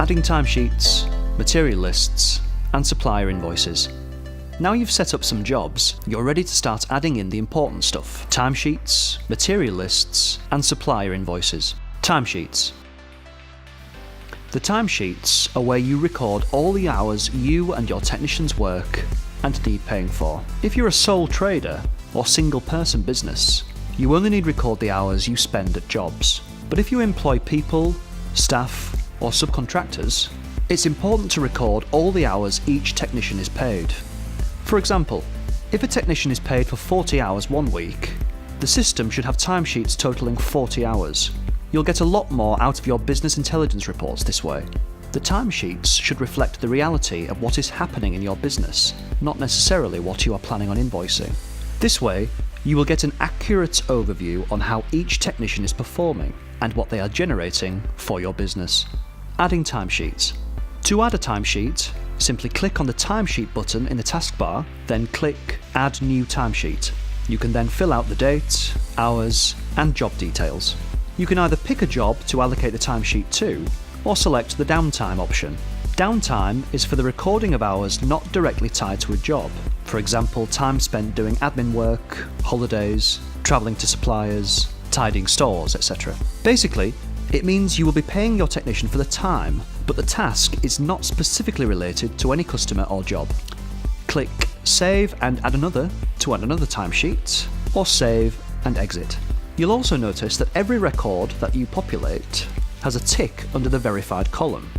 adding timesheets, material lists, and supplier invoices. Now you've set up some jobs, you're ready to start adding in the important stuff: timesheets, material lists, and supplier invoices. Timesheets. The timesheets are where you record all the hours you and your technicians work and need paying for. If you're a sole trader or single person business, you only need to record the hours you spend at jobs. But if you employ people, staff, or subcontractors, it's important to record all the hours each technician is paid. For example, if a technician is paid for 40 hours one week, the system should have timesheets totaling 40 hours. You'll get a lot more out of your business intelligence reports this way. The timesheets should reflect the reality of what is happening in your business, not necessarily what you are planning on invoicing. This way, you will get an accurate overview on how each technician is performing and what they are generating for your business. Adding timesheets. To add a timesheet, simply click on the timesheet button in the taskbar, then click Add New Timesheet. You can then fill out the date, hours, and job details. You can either pick a job to allocate the timesheet to, or select the downtime option. Downtime is for the recording of hours not directly tied to a job. For example, time spent doing admin work, holidays, travelling to suppliers, tidying stores, etc. Basically, it means you will be paying your technician for the time, but the task is not specifically related to any customer or job. Click Save and Add Another to add another timesheet, or Save and Exit. You'll also notice that every record that you populate has a tick under the verified column.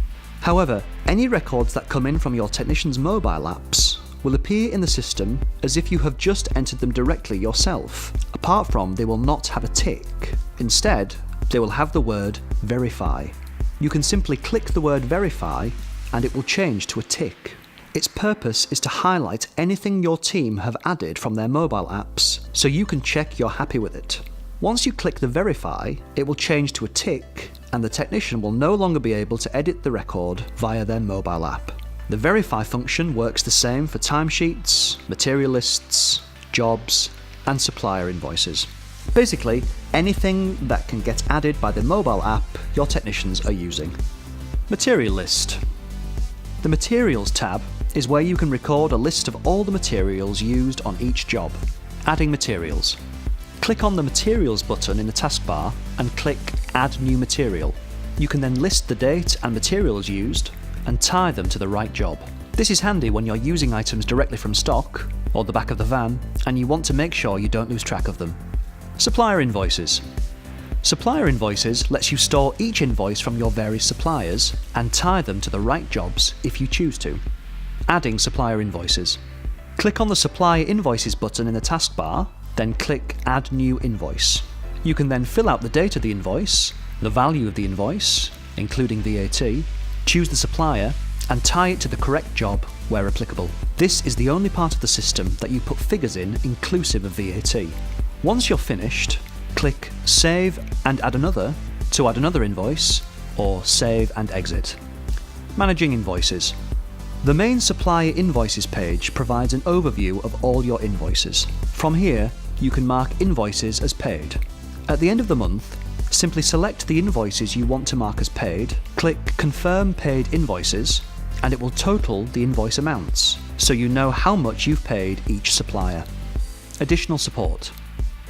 However, any records that come in from your technician's mobile apps will appear in the system as if you have just entered them directly yourself. Apart from, they will not have a tick. Instead, they will have the word Verify. You can simply click the word Verify and it will change to a tick. Its purpose is to highlight anything your team have added from their mobile apps so you can check you're happy with it. Once you click the Verify, it will change to a tick and the technician will no longer be able to edit the record via their mobile app. The Verify function works the same for timesheets, material lists, jobs, and supplier invoices. Basically, anything that can get added by the mobile app your technicians are using. Material list. The Materials tab is where you can record a list of all the materials used on each job. Adding materials. Click on the Materials button in the taskbar and click Add New Material. You can then list the date and materials used and tie them to the right job. This is handy when you're using items directly from stock or the back of the van and you want to make sure you don't lose track of them. Supplier invoices. Supplier invoices lets you store each invoice from your various suppliers and tie them to the right jobs if you choose to. Adding supplier invoices. Click on the Supplier Invoices button in the taskbar, then click Add New Invoice. You can then fill out the date of the invoice, the value of the invoice, including VAT, choose the supplier, and tie it to the correct job where applicable. This is the only part of the system that you put figures in inclusive of VAT. Once you're finished, click Save and Add Another to add another invoice, or Save and Exit. Managing invoices. The main Supplier Invoices page provides an overview of all your invoices. From here, you can mark invoices as paid. At the end of the month, simply select the invoices you want to mark as paid, click Confirm Paid Invoices, and it will total the invoice amounts, so you know how much you've paid each supplier. Additional support.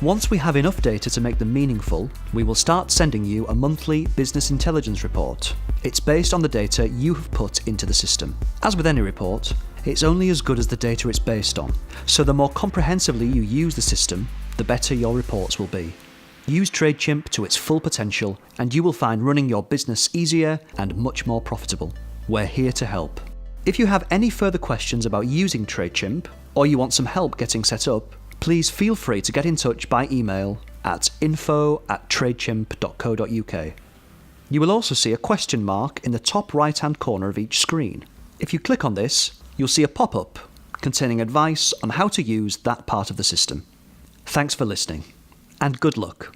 Once we have enough data to make them meaningful, we will start sending you a monthly business intelligence report. It's based on the data you have put into the system. As with any report, it's only as good as the data it's based on, so the more comprehensively you use the system, the better your reports will be. Use TradeChimp to its full potential and you will find running your business easier and much more profitable. We're here to help. If you have any further questions about using TradeChimp, or you want some help getting set up, please feel free to get in touch by email at info@tradechimp.co.uk. You will also see a question mark in the top right-hand corner of each screen. If you click on this, you'll see a pop-up containing advice on how to use that part of the system. Thanks for listening, and good luck.